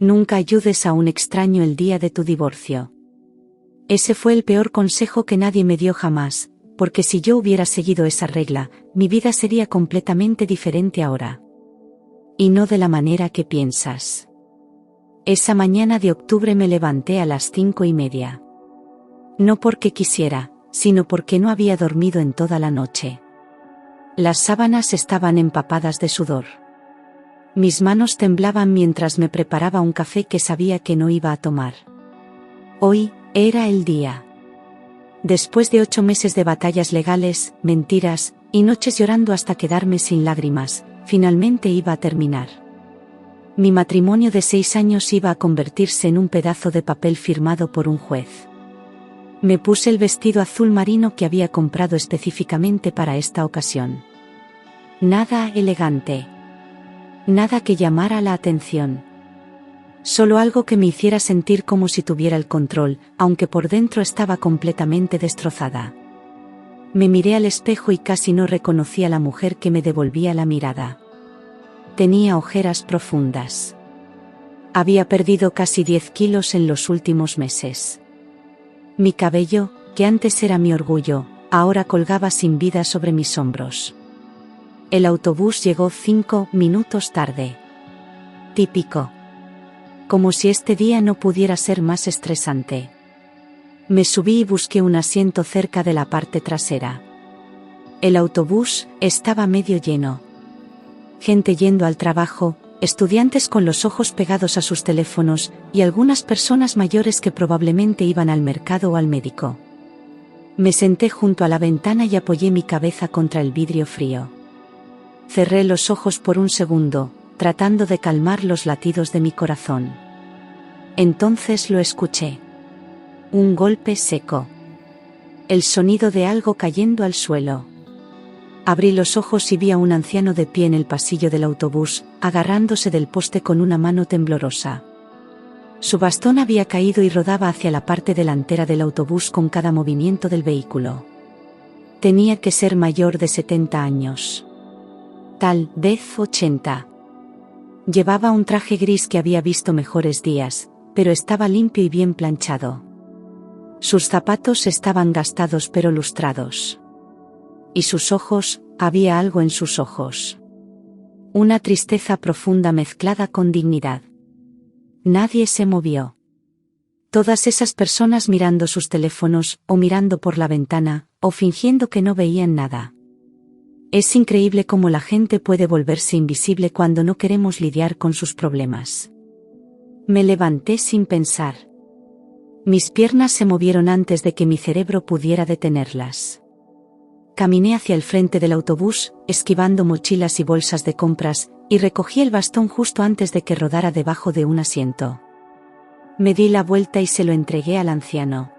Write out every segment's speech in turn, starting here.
Nunca ayudes a un extraño el día de tu divorcio. Ese fue el peor consejo que nadie me dio jamás, porque si yo hubiera seguido esa regla, mi vida sería completamente diferente ahora. Y no de la manera que piensas. Esa mañana de octubre me levanté a las 5:30. No porque quisiera, sino porque no había dormido en toda la noche. Las sábanas estaban empapadas de sudor. Mis manos temblaban mientras me preparaba un café que sabía que no iba a tomar. Hoy era el día. Después de 8 meses de batallas legales, mentiras, y noches llorando hasta quedarme sin lágrimas, finalmente iba a terminar. Mi matrimonio de 6 años iba a convertirse en un pedazo de papel firmado por un juez. Me puse el vestido azul marino que había comprado específicamente para esta ocasión. Nada elegante. Nada que llamara la atención. Solo algo que me hiciera sentir como si tuviera el control, aunque por dentro estaba completamente destrozada. Me miré al espejo y casi no reconocí a la mujer que me devolvía la mirada. Tenía ojeras profundas. Había perdido casi 10 kilos en los últimos meses. Mi cabello, que antes era mi orgullo, ahora colgaba sin vida sobre mis hombros. El autobús llegó 5 minutos tarde. Típico. Como si este día no pudiera ser más estresante. Me subí y busqué un asiento cerca de la parte trasera. El autobús estaba medio lleno. Gente yendo al trabajo, estudiantes con los ojos pegados a sus teléfonos, y algunas personas mayores que probablemente iban al mercado o al médico. Me senté junto a la ventana y apoyé mi cabeza contra el vidrio frío. Cerré los ojos por un segundo, tratando de calmar los latidos de mi corazón. Entonces lo escuché. Un golpe seco. El sonido de algo cayendo al suelo. Abrí los ojos y vi a un anciano de pie en el pasillo del autobús, agarrándose del poste con una mano temblorosa. Su bastón había caído y rodaba hacia la parte delantera del autobús con cada movimiento del vehículo. Tenía que ser mayor de 70 años. Tal vez 80. Llevaba un traje gris que había visto mejores días, pero estaba limpio y bien planchado. Sus zapatos estaban gastados pero lustrados. Y sus ojos, había algo en sus ojos. Una tristeza profunda mezclada con dignidad. Nadie se movió. Todas esas personas mirando sus teléfonos, o mirando por la ventana, o fingiendo que no veían nada. Es increíble cómo la gente puede volverse invisible cuando no queremos lidiar con sus problemas. Me levanté sin pensar. Mis piernas se movieron antes de que mi cerebro pudiera detenerlas. Caminé hacia el frente del autobús, esquivando mochilas y bolsas de compras, y recogí el bastón justo antes de que rodara debajo de un asiento. Me di la vuelta y se lo entregué al anciano.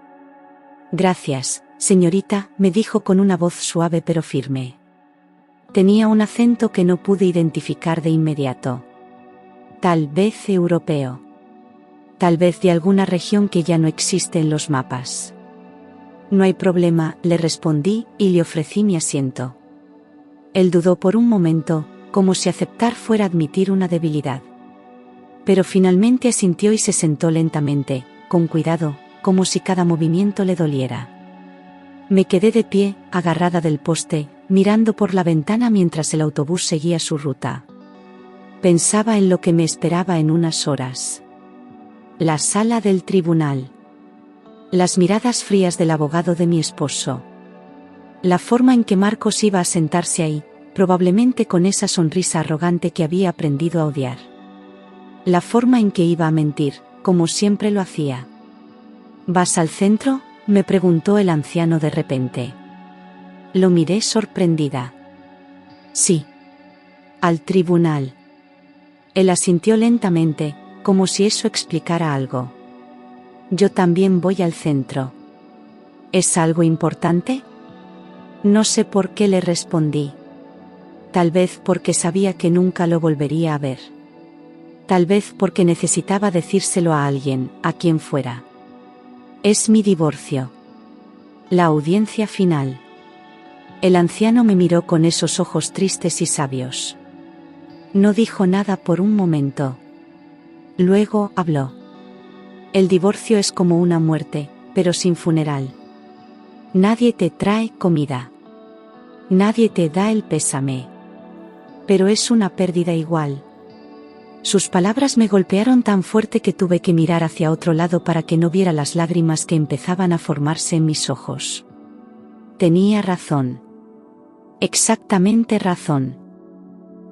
«Gracias, señorita», me dijo con una voz suave pero firme. Tenía un acento que no pude identificar de inmediato. Tal vez europeo. Tal vez de alguna región que ya no existe en los mapas. «No hay problema», le respondí, y le ofrecí mi asiento. Él dudó por un momento, como si aceptar fuera admitir una debilidad. Pero finalmente asintió y se sentó lentamente, con cuidado, como si cada movimiento le doliera. Me quedé de pie, agarrada del poste, mirando por la ventana mientras el autobús seguía su ruta. Pensaba en lo que me esperaba en unas horas. La sala del tribunal. Las miradas frías del abogado de mi esposo. La forma en que Marcos iba a sentarse ahí, probablemente con esa sonrisa arrogante que había aprendido a odiar. La forma en que iba a mentir, como siempre lo hacía. «¿Vas al centro?», me preguntó el anciano de repente. Lo miré sorprendida. «Sí. Al tribunal». Él asintió lentamente, como si eso explicara algo. «Yo también voy al centro». «¿Es algo importante?». No sé por qué le respondí. Tal vez porque sabía que nunca lo volvería a ver. Tal vez porque necesitaba decírselo a alguien, a quien fuera. «Es mi divorcio». La audiencia final. El anciano me miró con esos ojos tristes y sabios. No dijo nada por un momento. Luego habló. El divorcio es como una muerte, pero sin funeral. Nadie te trae comida. Nadie te da el pésame. Pero es una pérdida igual. Sus palabras me golpearon tan fuerte que tuve que mirar hacia otro lado para que no viera las lágrimas que empezaban a formarse en mis ojos. Tenía razón. Exactamente razón.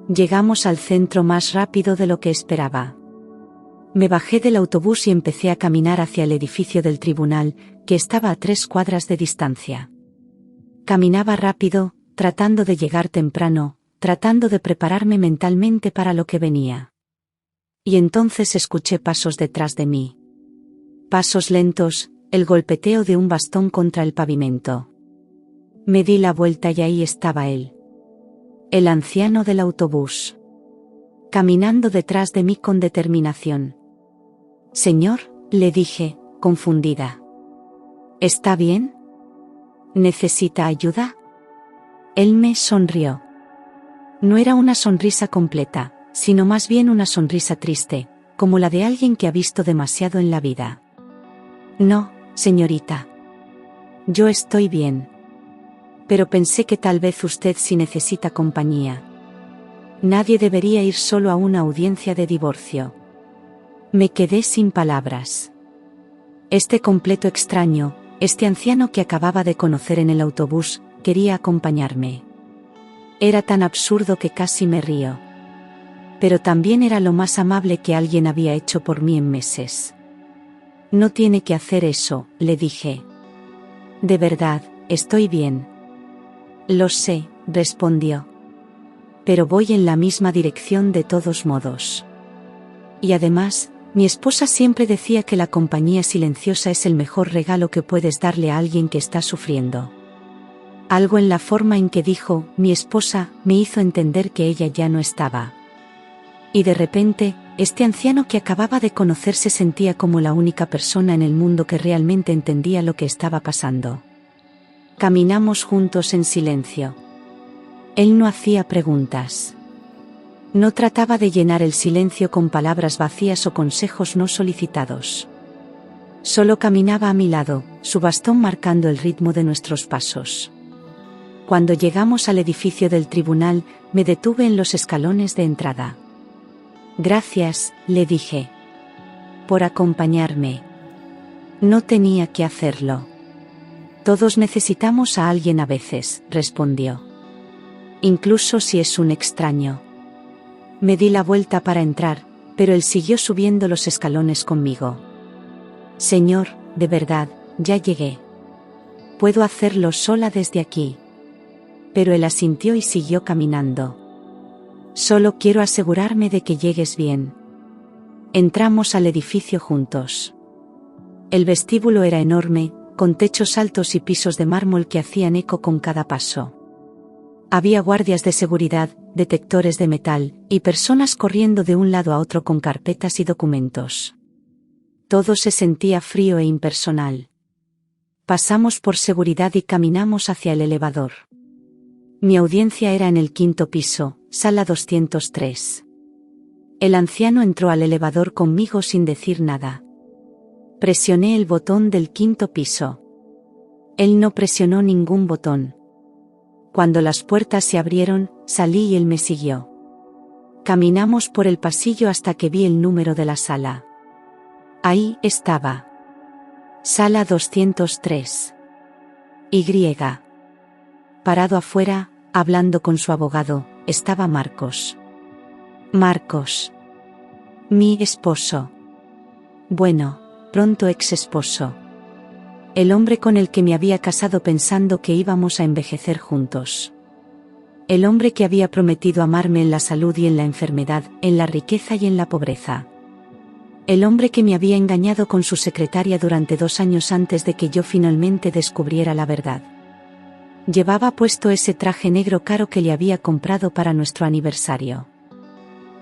Llegamos al centro más rápido de lo que esperaba. Me bajé del autobús y empecé a caminar hacia el edificio del tribunal, que estaba a 3 cuadras de distancia. Caminaba rápido, tratando de llegar temprano, tratando de prepararme mentalmente para lo que venía. Y entonces escuché pasos detrás de mí. Pasos lentos, el golpeteo de un bastón contra el pavimento. Me di la vuelta y ahí estaba él. El anciano del autobús. Caminando detrás de mí con determinación. Señor, le dije, confundida. ¿Está bien? ¿Necesita ayuda? Él me sonrió. No era una sonrisa completa, sino más bien una sonrisa triste, como la de alguien que ha visto demasiado en la vida. No, señorita. Yo estoy bien. Pero pensé que tal vez usted sí necesita compañía. Nadie debería ir solo a una audiencia de divorcio. Me quedé sin palabras. Este completo extraño, este anciano que acababa de conocer en el autobús, quería acompañarme. Era tan absurdo que casi me río. Pero también era lo más amable que alguien había hecho por mí en meses. No tiene que hacer eso, le dije. De verdad, estoy bien. Lo sé, respondió. Pero voy en la misma dirección de todos modos. Y además, mi esposa siempre decía que la compañía silenciosa es el mejor regalo que puedes darle a alguien que está sufriendo. Algo en la forma en que dijo, mi esposa, me hizo entender que ella ya no estaba. Y de repente, este anciano que acababa de conocer se sentía como la única persona en el mundo que realmente entendía lo que estaba pasando. Caminamos juntos en silencio. Él no hacía preguntas. No trataba de llenar el silencio con palabras vacías o consejos no solicitados. Solo caminaba a mi lado, su bastón marcando el ritmo de nuestros pasos. Cuando llegamos al edificio del tribunal, me detuve en los escalones de entrada. Gracias, le dije. Por acompañarme. No tenía que hacerlo. Todos necesitamos a alguien a veces, respondió. Incluso si es un extraño. Me di la vuelta para entrar, pero él siguió subiendo los escalones conmigo. Señor, de verdad, ya llegué. Puedo hacerlo sola desde aquí. Pero él asintió y siguió caminando. Solo quiero asegurarme de que llegues bien. Entramos al edificio juntos. El vestíbulo era enorme, con techos altos y pisos de mármol que hacían eco con cada paso. Había guardias de seguridad, detectores de metal, y personas corriendo de un lado a otro con carpetas y documentos. Todo se sentía frío e impersonal. Pasamos por seguridad y caminamos hacia el elevador. Mi audiencia era en el 5º piso, sala 203. El anciano entró al elevador conmigo sin decir nada. Presioné el botón del 5º piso. Él no presionó ningún botón. Cuando las puertas se abrieron, salí y él me siguió. Caminamos por el pasillo hasta que vi el número de la sala. Ahí estaba. Sala 203. Y. Parado afuera, hablando con su abogado, estaba Marcos. Marcos. Mi esposo. Bueno, pronto ex esposo. El hombre con el que me había casado pensando que íbamos a envejecer juntos. El hombre que había prometido amarme en la salud y en la enfermedad, en la riqueza y en la pobreza. El hombre que me había engañado con su secretaria durante 2 años antes de que yo finalmente descubriera la verdad. Llevaba puesto ese traje negro caro que le había comprado para nuestro aniversario.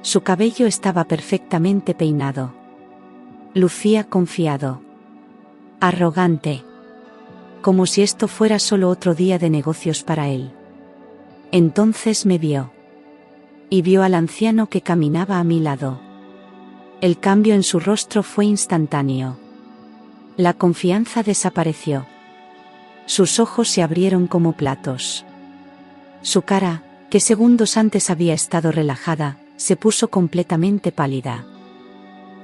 Su cabello estaba perfectamente peinado. Lucía confiado. Arrogante. Como si esto fuera solo otro día de negocios para él. Entonces me vio. Y vio al anciano que caminaba a mi lado. El cambio en su rostro fue instantáneo. La confianza desapareció. Sus ojos se abrieron como platos. Su cara, que segundos antes había estado relajada, se puso completamente pálida.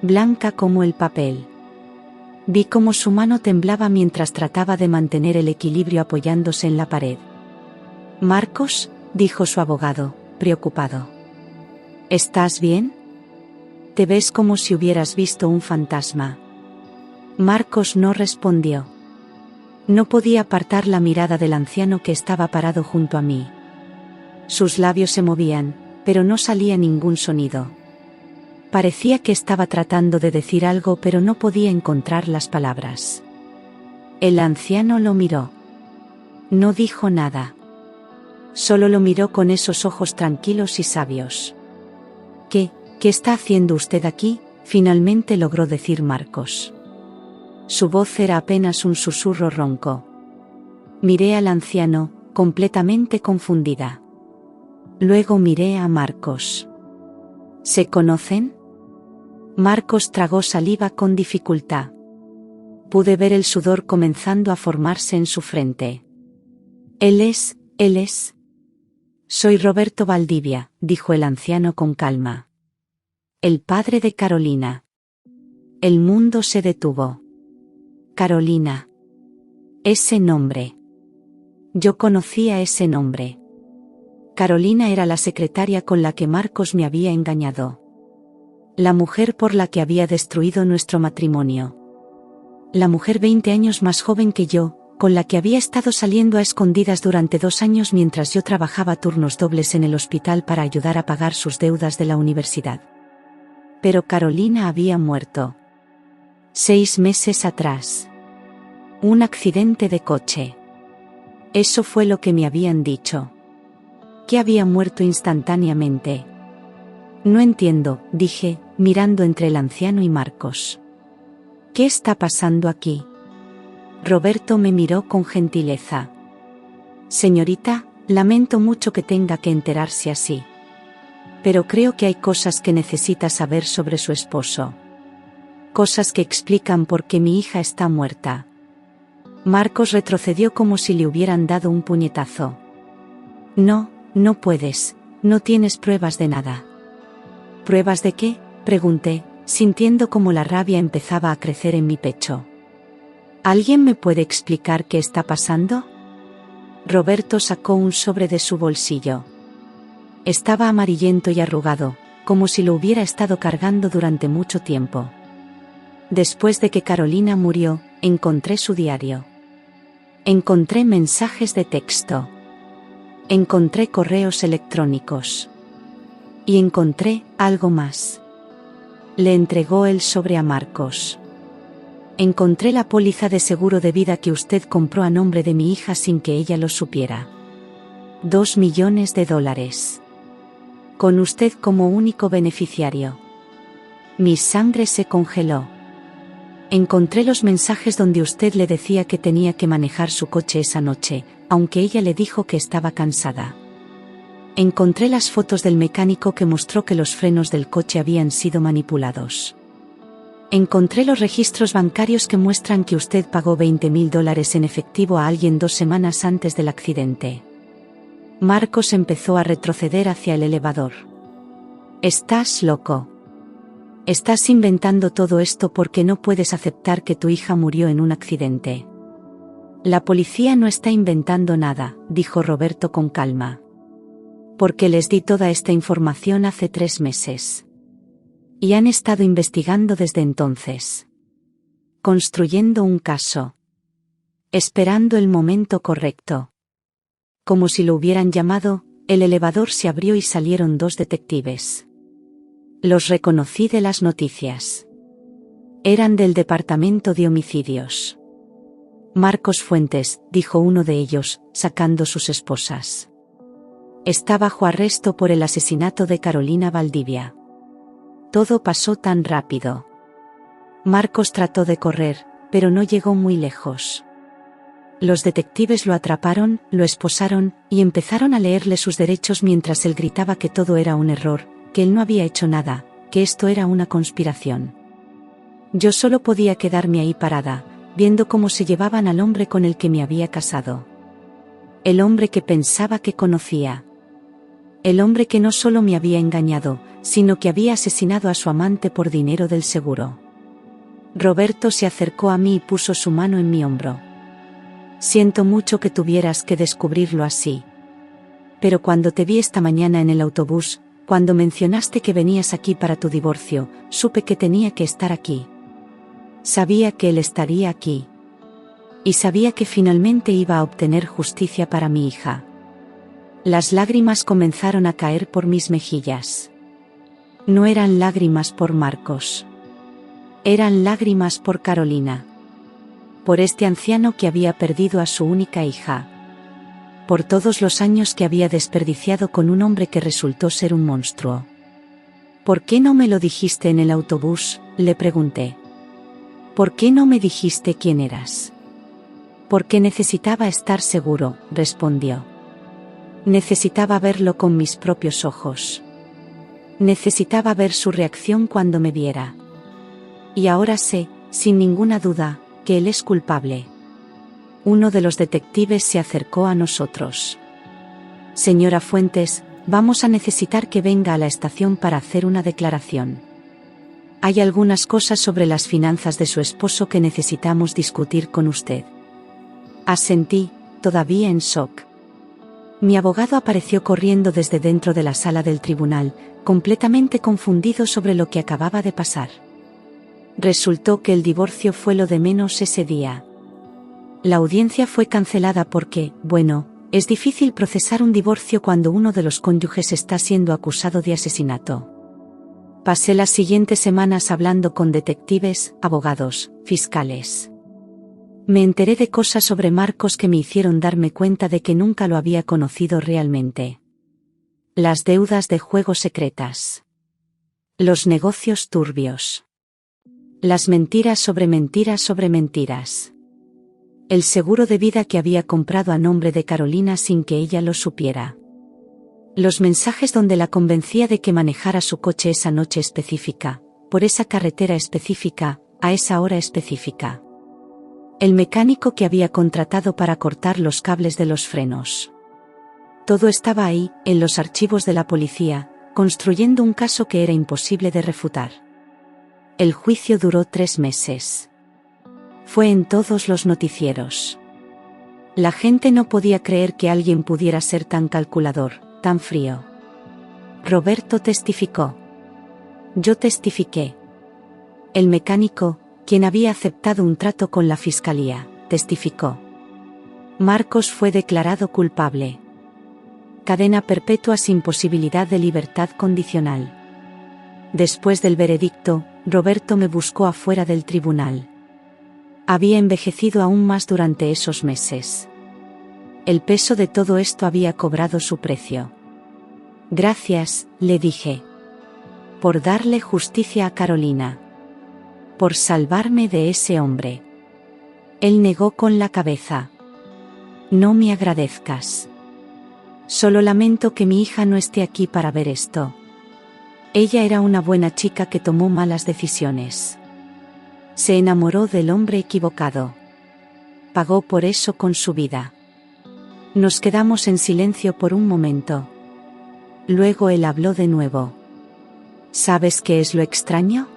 Blanca como el papel. Vi cómo su mano temblaba mientras trataba de mantener el equilibrio apoyándose en la pared. «Marcos», dijo su abogado, preocupado. «¿Estás bien? Te ves como si hubieras visto un fantasma». Marcos no respondió. No podía apartar la mirada del anciano que estaba parado junto a mí. Sus labios se movían, pero no salía ningún sonido. Parecía que estaba tratando de decir algo, pero no podía encontrar las palabras. El anciano lo miró. No dijo nada. Solo lo miró con esos ojos tranquilos y sabios. ¿Qué está haciendo usted aquí?», finalmente logró decir Marcos. Su voz era apenas un susurro ronco. Miré al anciano, completamente confundida. Luego miré a Marcos. «¿Se conocen?». Marcos tragó saliva con dificultad. Pude ver el sudor comenzando a formarse en su frente. Él es. Soy Roberto Valdivia», dijo el anciano con calma. «El padre de Carolina». El mundo se detuvo. Carolina. Ese nombre. Yo conocía ese nombre. Carolina era la secretaria con la que Marcos me había engañado. La mujer por la que había destruido nuestro matrimonio. La mujer 20 años más joven que yo, con la que había estado saliendo a escondidas durante 2 años mientras yo trabajaba turnos dobles en el hospital para ayudar a pagar sus deudas de la universidad. Pero Carolina había muerto. 6 meses atrás. Un accidente de coche. Eso fue lo que me habían dicho. Que había muerto instantáneamente. No entiendo, dije, mirando entre el anciano y Marcos. ¿Qué está pasando aquí? Roberto me miró con gentileza. Señorita, lamento mucho que tenga que enterarse así. Pero creo que hay cosas que necesita saber sobre su esposo. Cosas que explican por qué mi hija está muerta. Marcos retrocedió como si le hubieran dado un puñetazo. No puedes, no tienes pruebas de nada. ¿Pruebas de qué?, pregunté, sintiendo como la rabia empezaba a crecer en mi pecho. ¿Alguien me puede explicar qué está pasando? Roberto sacó un sobre de su bolsillo. Estaba amarillento y arrugado, como si lo hubiera estado cargando durante mucho tiempo. Después de que Carolina murió, encontré su diario. Encontré mensajes de texto. Encontré correos electrónicos. Y encontré algo más. Le entregó el sobre a Marcos. Encontré la póliza de seguro de vida que usted compró a nombre de mi hija sin que ella lo supiera. $2 millones. Con usted como único beneficiario. Mi sangre se congeló. Encontré los mensajes donde usted le decía que tenía que manejar su coche esa noche, aunque ella le dijo que estaba cansada. Encontré las fotos del mecánico que mostró que los frenos del coche habían sido manipulados. Encontré los registros bancarios que muestran que usted pagó $20.000 en efectivo a alguien 2 semanas antes del accidente. Marcos empezó a retroceder hacia el elevador. «Estás loco. Estás inventando todo esto porque no puedes aceptar que tu hija murió en un accidente». «La policía no está inventando nada», dijo Roberto con calma. «Porque les di toda esta información hace 3 meses. Y han estado investigando desde entonces. Construyendo un caso. Esperando el momento correcto». Como si lo hubieran llamado, el elevador se abrió y salieron 2 detectives. Los reconocí de las noticias. Eran del departamento de homicidios. «Marcos Fuentes», dijo uno de ellos, sacando sus esposas. «Está bajo arresto por el asesinato de Carolina Valdivia». Todo pasó tan rápido. Marcos trató de correr, pero no llegó muy lejos. Los detectives lo atraparon, lo esposaron, y empezaron a leerle sus derechos mientras él gritaba que todo era un error, que él no había hecho nada, que esto era una conspiración. Yo solo podía quedarme ahí parada, viendo cómo se llevaban al hombre con el que me había casado. El hombre que pensaba que conocía. El hombre que no solo me había engañado, sino que había asesinado a su amante por dinero del seguro. Roberto se acercó a mí y puso su mano en mi hombro. Siento mucho que tuvieras que descubrirlo así. Pero cuando te vi esta mañana en el autobús, cuando mencionaste que venías aquí para tu divorcio, supe que tenía que estar aquí. Sabía que él estaría aquí. Y sabía que finalmente iba a obtener justicia para mi hija. Las lágrimas comenzaron a caer por mis mejillas. No eran lágrimas por Marcos. Eran lágrimas por Carolina. Por este anciano que había perdido a su única hija. Por todos los años que había desperdiciado con un hombre que resultó ser un monstruo. ¿Por qué no me lo dijiste en el autobús?, le pregunté. ¿Por qué no me dijiste quién eras? Porque necesitaba estar seguro, respondió. Necesitaba verlo con mis propios ojos. Necesitaba ver su reacción cuando me viera. Y ahora sé, sin ninguna duda, que él es culpable. Uno de los detectives se acercó a nosotros. Señora Fuentes, vamos a necesitar que venga a la estación para hacer una declaración. Hay algunas cosas sobre las finanzas de su esposo que necesitamos discutir con usted. Asentí, todavía en shock. Mi abogado apareció corriendo desde dentro de la sala del tribunal, completamente confundido sobre lo que acababa de pasar. Resultó que el divorcio fue lo de menos ese día. La audiencia fue cancelada porque, bueno, es difícil procesar un divorcio cuando uno de los cónyuges está siendo acusado de asesinato. Pasé las siguientes semanas hablando con detectives, abogados, fiscales. Me enteré de cosas sobre Marcos que me hicieron darme cuenta de que nunca lo había conocido realmente. Las deudas de juego secretas. Los negocios turbios. Las mentiras sobre mentiras sobre mentiras. El seguro de vida que había comprado a nombre de Carolina sin que ella lo supiera. Los mensajes donde la convencía de que manejara su coche esa noche específica, por esa carretera específica, a esa hora específica. El mecánico que había contratado para cortar los cables de los frenos. Todo estaba ahí, en los archivos de la policía, construyendo un caso que era imposible de refutar. El juicio duró 3 meses. Fue en todos los noticieros. La gente no podía creer que alguien pudiera ser tan calculador, tan frío. Roberto testificó. Yo testifiqué. El mecánico, quien había aceptado un trato con la fiscalía, testificó. Marcos fue declarado culpable. Cadena perpetua sin posibilidad de libertad condicional. Después del veredicto, Roberto me buscó afuera del tribunal. Había envejecido aún más durante esos meses. El peso de todo esto había cobrado su precio. Gracias, le dije. Por darle justicia a Carolina. Por salvarme de ese hombre. Él negó con la cabeza. No me agradezcas. Solo lamento que mi hija no esté aquí para ver esto. Ella era una buena chica que tomó malas decisiones. Se enamoró del hombre equivocado. Pagó por eso con su vida. Nos quedamos en silencio por un momento. Luego él habló de nuevo. ¿Sabes qué es lo extraño?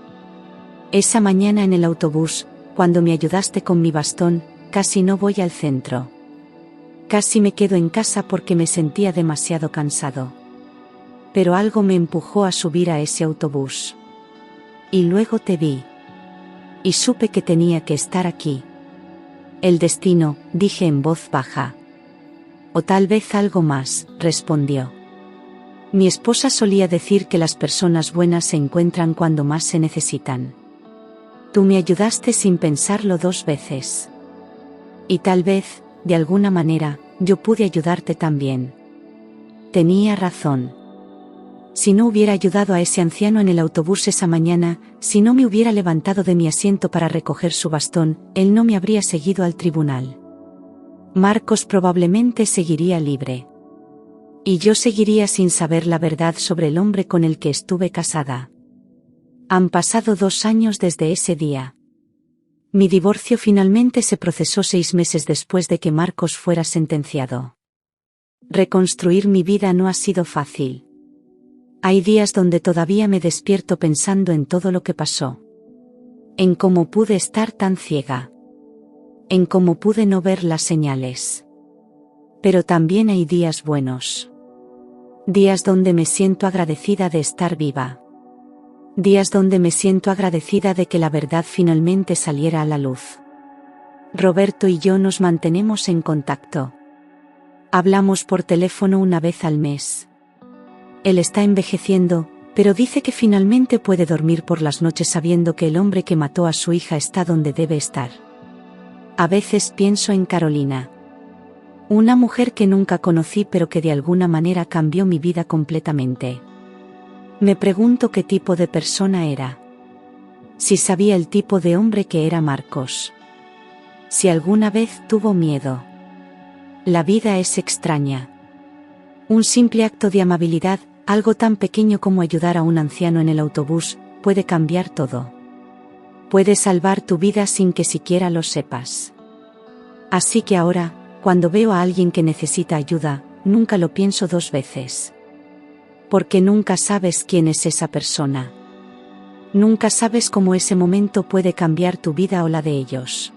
Esa mañana en el autobús, cuando me ayudaste con mi bastón, casi no voy al centro. Casi me quedo en casa porque me sentía demasiado cansado. Pero algo me empujó a subir a ese autobús. Y luego te vi. Y supe que tenía que estar aquí. El destino, dije en voz baja. O tal vez algo más, respondió. Mi esposa solía decir que las personas buenas se encuentran cuando más se necesitan. Tú me ayudaste sin pensarlo 2 veces. Y tal vez, de alguna manera, yo pude ayudarte también. Tenía razón. Si no hubiera ayudado a ese anciano en el autobús esa mañana, si no me hubiera levantado de mi asiento para recoger su bastón, él no me habría seguido al tribunal. Marcos probablemente seguiría libre. Y yo seguiría sin saber la verdad sobre el hombre con el que estuve casada. Han pasado 2 años desde ese día. Mi divorcio finalmente se procesó 6 meses después de que Marcos fuera sentenciado. Reconstruir mi vida no ha sido fácil. Hay días donde todavía me despierto pensando en todo lo que pasó. En cómo pude estar tan ciega. En cómo pude no ver las señales. Pero también hay días buenos. Días donde me siento agradecida de estar viva. Días donde me siento agradecida de que la verdad finalmente saliera a la luz. Roberto y yo nos mantenemos en contacto. Hablamos por teléfono una vez al mes. Él está envejeciendo, pero dice que finalmente puede dormir por las noches sabiendo que el hombre que mató a su hija está donde debe estar. A veces pienso en Carolina. Una mujer que nunca conocí pero que de alguna manera cambió mi vida completamente. Me pregunto qué tipo de persona era. Si sabía el tipo de hombre que era Marcos. Si alguna vez tuvo miedo. La vida es extraña. Un simple acto de amabilidad, algo tan pequeño como ayudar a un anciano en el autobús, puede cambiar todo. Puede salvar tu vida sin que siquiera lo sepas. Así que ahora, cuando veo a alguien que necesita ayuda, nunca lo pienso 2 veces. Porque nunca sabes quién es esa persona. Nunca sabes cómo ese momento puede cambiar tu vida o la de ellos.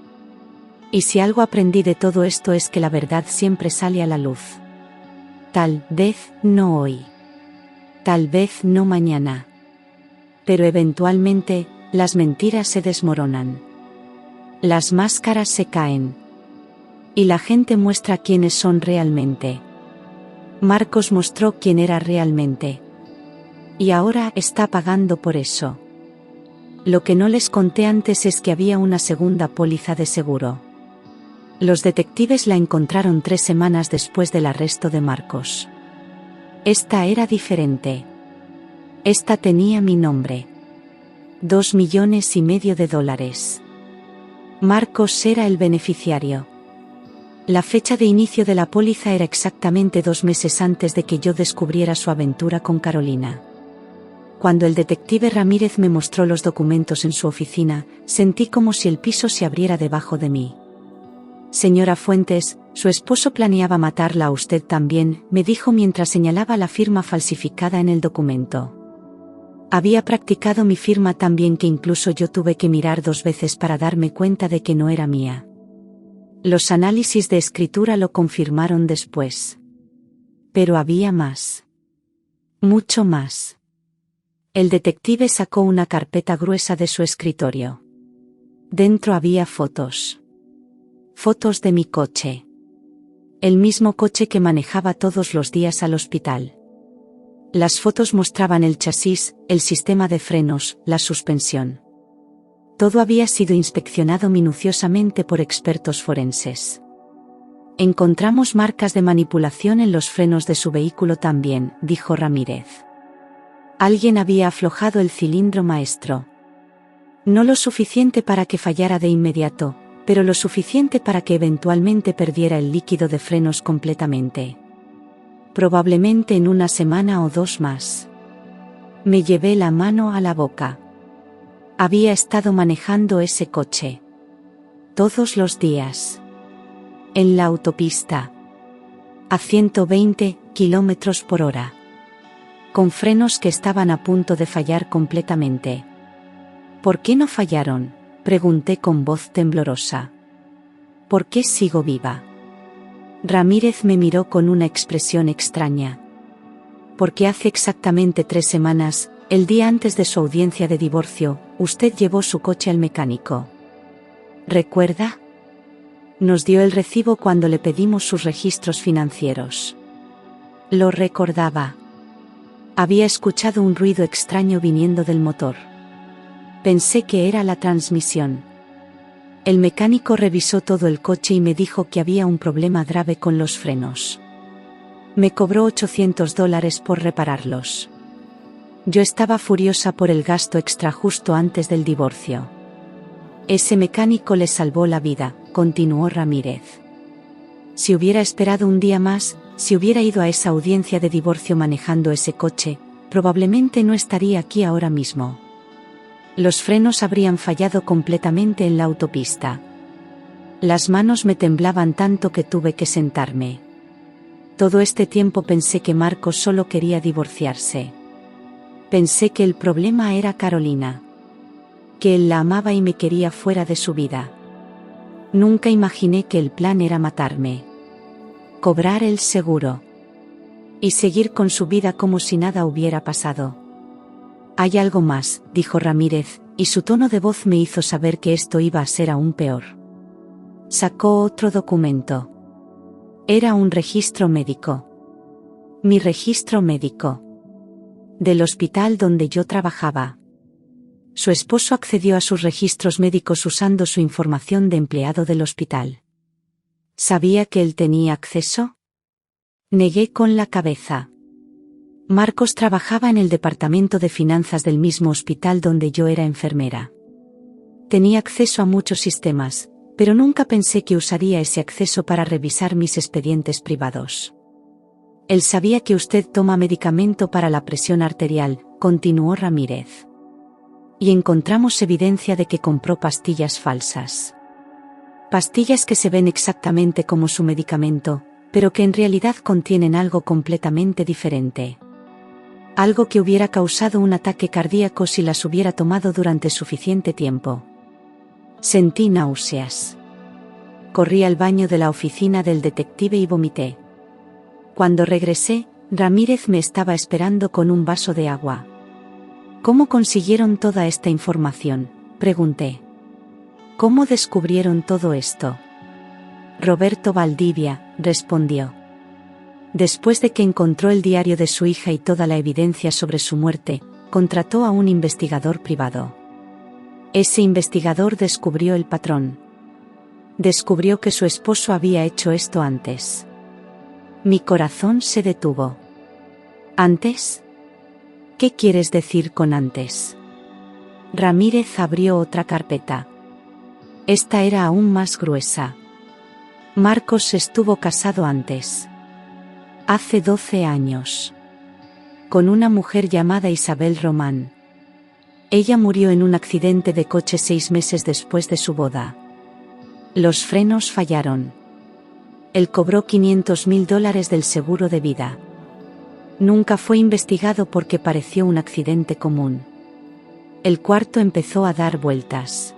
Y si algo aprendí de todo esto es que la verdad siempre sale a la luz. Tal vez no hoy. Tal vez no mañana. Pero eventualmente, las mentiras se desmoronan. Las máscaras se caen. Y la gente muestra quiénes son realmente. Marcos mostró quién era realmente. Y ahora está pagando por eso. Lo que no les conté antes es que había una segunda póliza de seguro. Los detectives la encontraron 3 semanas después del arresto de Marcos. Esta era diferente. Esta tenía mi nombre. $2,5 millones. Marcos era el beneficiario. La fecha de inicio de la póliza era exactamente 2 meses antes de que yo descubriera su aventura con Carolina. Cuando el detective Ramírez me mostró los documentos en su oficina, sentí como si el piso se abriera debajo de mí. Señora Fuentes, su esposo planeaba matarla a usted también, me dijo mientras señalaba la firma falsificada en el documento. Había practicado mi firma tan bien que incluso yo tuve que mirar 2 veces para darme cuenta de que no era mía. Los análisis de escritura lo confirmaron después. Pero había más. Mucho más. El detective sacó una carpeta gruesa de su escritorio. Dentro había fotos. Fotos de mi coche. El mismo coche que manejaba todos los días al hospital. Las fotos mostraban el chasis, el sistema de frenos, la suspensión. Todo había sido inspeccionado minuciosamente por expertos forenses. Encontramos marcas de manipulación en los frenos de su vehículo también, dijo Ramírez. Alguien había aflojado el cilindro maestro. No lo suficiente para que fallara de inmediato, pero lo suficiente para que eventualmente perdiera el líquido de frenos completamente. Probablemente en 1 semana o 2 más. Me llevé la mano a la boca. Había estado manejando ese coche. Todos los días. En la autopista. A 120 km/h. Con frenos que estaban a punto de fallar completamente. ¿Por qué no fallaron?, pregunté con voz temblorosa. ¿Por qué sigo viva? Ramírez me miró con una expresión extraña. Porque hace exactamente 3 semanas, el día antes de su audiencia de divorcio, usted llevó su coche al mecánico. ¿Recuerda? Nos dio el recibo cuando le pedimos sus registros financieros. Lo recordaba. Había escuchado un ruido extraño viniendo del motor. Pensé que era la transmisión. El mecánico revisó todo el coche y me dijo que había un problema grave con los frenos. Me cobró $800 por repararlos. Yo estaba furiosa por el gasto extra justo antes del divorcio. Ese mecánico le salvó la vida, continuó Ramírez. Si hubiera esperado un día más, si hubiera ido a esa audiencia de divorcio manejando ese coche, probablemente no estaría aquí ahora mismo. Los frenos habrían fallado completamente en la autopista. Las manos me temblaban tanto que tuve que sentarme. Todo este tiempo pensé que Marcos solo quería divorciarse. Pensé que el problema era Carolina. Que él la amaba y me quería fuera de su vida. Nunca imaginé que el plan era matarme. Cobrar el seguro. Y seguir con su vida como si nada hubiera pasado. Hay algo más, dijo Ramírez, y su tono de voz me hizo saber que esto iba a ser aún peor. Sacó otro documento. Era un registro médico. Mi registro médico. Del hospital donde yo trabajaba. Su esposo accedió a sus registros médicos usando su información de empleado del hospital. ¿Sabía que él tenía acceso? Negué con la cabeza. Marcos trabajaba en el departamento de finanzas del mismo hospital donde yo era enfermera. Tenía acceso a muchos sistemas, pero nunca pensé que usaría ese acceso para revisar mis expedientes privados. Él sabía que usted toma medicamento para la presión arterial, continuó Ramírez. Y encontramos evidencia de que compró pastillas falsas. Pastillas que se ven exactamente como su medicamento, pero que en realidad contienen algo completamente diferente. Algo que hubiera causado un ataque cardíaco si las hubiera tomado durante suficiente tiempo. Sentí náuseas. Corrí al baño de la oficina del detective y vomité. Cuando regresé, Ramírez me estaba esperando con un vaso de agua. ¿Cómo consiguieron toda esta información?, pregunté. ¿Cómo descubrieron todo esto? Roberto Valdivia, respondió. Después de que encontró el diario de su hija y toda la evidencia sobre su muerte, contrató a un investigador privado. Ese investigador descubrió el patrón. Descubrió que su esposo había hecho esto antes. Mi corazón se detuvo. ¿Antes? ¿Qué quieres decir con antes? Ramírez abrió otra carpeta. Esta era aún más gruesa. Marcos estuvo casado antes. Hace 12 años. Con una mujer llamada Isabel Román. Ella murió en un accidente de coche 6 meses después de su boda. Los frenos fallaron. Él cobró $500,000 del seguro de vida. Nunca fue investigado porque pareció un accidente común. El cuarto empezó a dar vueltas.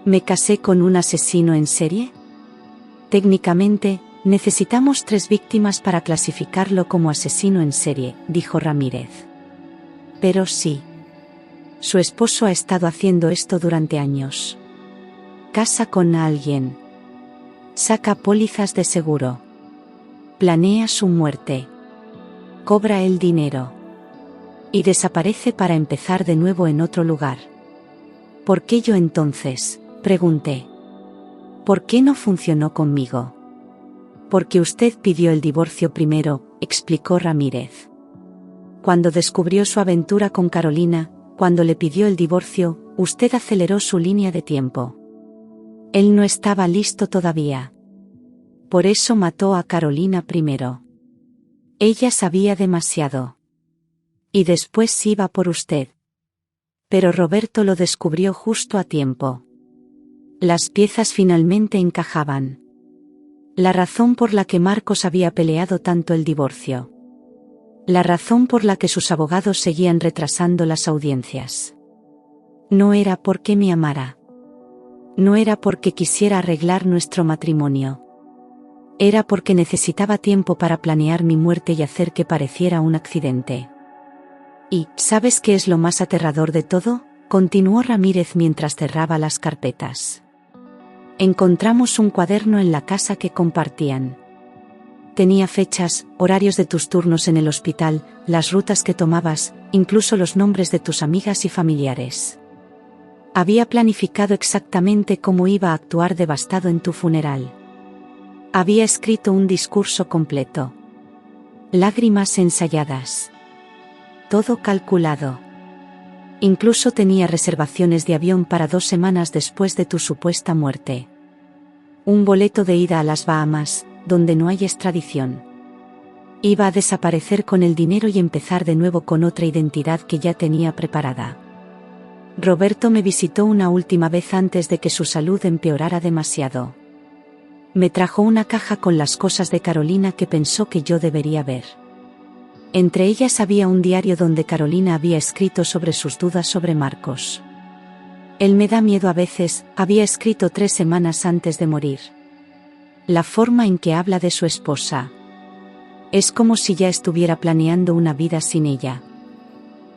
¿Me casé con un asesino en serie? Técnicamente, necesitamos 3 víctimas para clasificarlo como asesino en serie, dijo Ramírez. Pero sí. Su esposo ha estado haciendo esto durante años. Casa con alguien. Saca pólizas de seguro. Planea su muerte. Cobra el dinero. Y desaparece para empezar de nuevo en otro lugar. ¿Por qué yo entonces?, pregunté. ¿Por qué no funcionó conmigo? Porque usted pidió el divorcio primero, explicó Ramírez. Cuando descubrió su aventura con Carolina, cuando le pidió el divorcio, usted aceleró su línea de tiempo. Él no estaba listo todavía. Por eso mató a Carolina primero. Ella sabía demasiado. Y después iba por usted. Pero Roberto lo descubrió justo a tiempo. Las piezas finalmente encajaban. La razón por la que Marcos había peleado tanto el divorcio. La razón por la que sus abogados seguían retrasando las audiencias. No era porque me amara. No era porque quisiera arreglar nuestro matrimonio. Era porque necesitaba tiempo para planear mi muerte y hacer que pareciera un accidente. ¿Y sabes qué es lo más aterrador de todo?, continuó Ramírez mientras cerraba las carpetas. Encontramos un cuaderno en la casa que compartían. Tenía fechas, horarios de tus turnos en el hospital, las rutas que tomabas, incluso los nombres de tus amigas y familiares. Había planificado exactamente cómo iba a actuar devastado en tu funeral. Había escrito un discurso completo. Lágrimas ensayadas. Todo calculado. Incluso tenía reservaciones de avión para 2 semanas después de tu supuesta muerte. Un boleto de ida a las Bahamas, donde no hay extradición. Iba a desaparecer con el dinero y empezar de nuevo con otra identidad que ya tenía preparada. Roberto me visitó una última vez antes de que su salud empeorara demasiado. Me trajo una caja con las cosas de Carolina que pensó que yo debería ver. Entre ellas había un diario donde Carolina había escrito sobre sus dudas sobre Marcos. Él me da miedo a veces, había escrito 3 semanas antes de morir. La forma en que habla de su esposa. Es como si ya estuviera planeando una vida sin ella.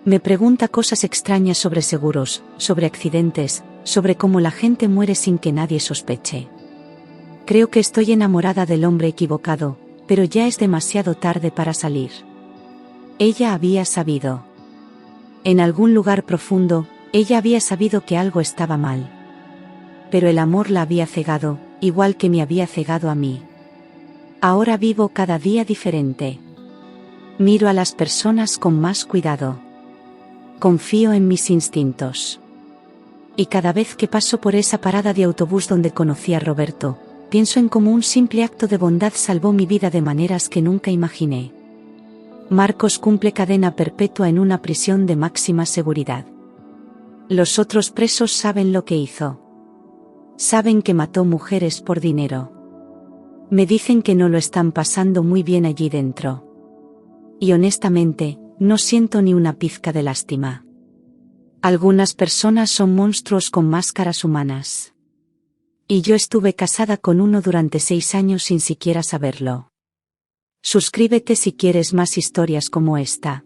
Me pregunta cosas extrañas sobre seguros, sobre accidentes, sobre cómo la gente muere sin que nadie sospeche. Creo que estoy enamorada del hombre equivocado, pero ya es demasiado tarde para salir. Ella había sabido. En algún lugar profundo, ella había sabido que algo estaba mal. Pero el amor la había cegado, igual que me había cegado a mí. Ahora vivo cada día diferente. Miro a las personas con más cuidado. Confío en mis instintos. Y cada vez que paso por esa parada de autobús donde conocí a Roberto, pienso en cómo un simple acto de bondad salvó mi vida de maneras que nunca imaginé. Marcos cumple cadena perpetua en una prisión de máxima seguridad. Los otros presos saben lo que hizo. Saben que mató mujeres por dinero. Me dicen que no lo están pasando muy bien allí dentro. Y honestamente, no siento ni una pizca de lástima. Algunas personas son monstruos con máscaras humanas. Y yo estuve casada con uno durante 6 años sin siquiera saberlo. Suscríbete si quieres más historias como esta.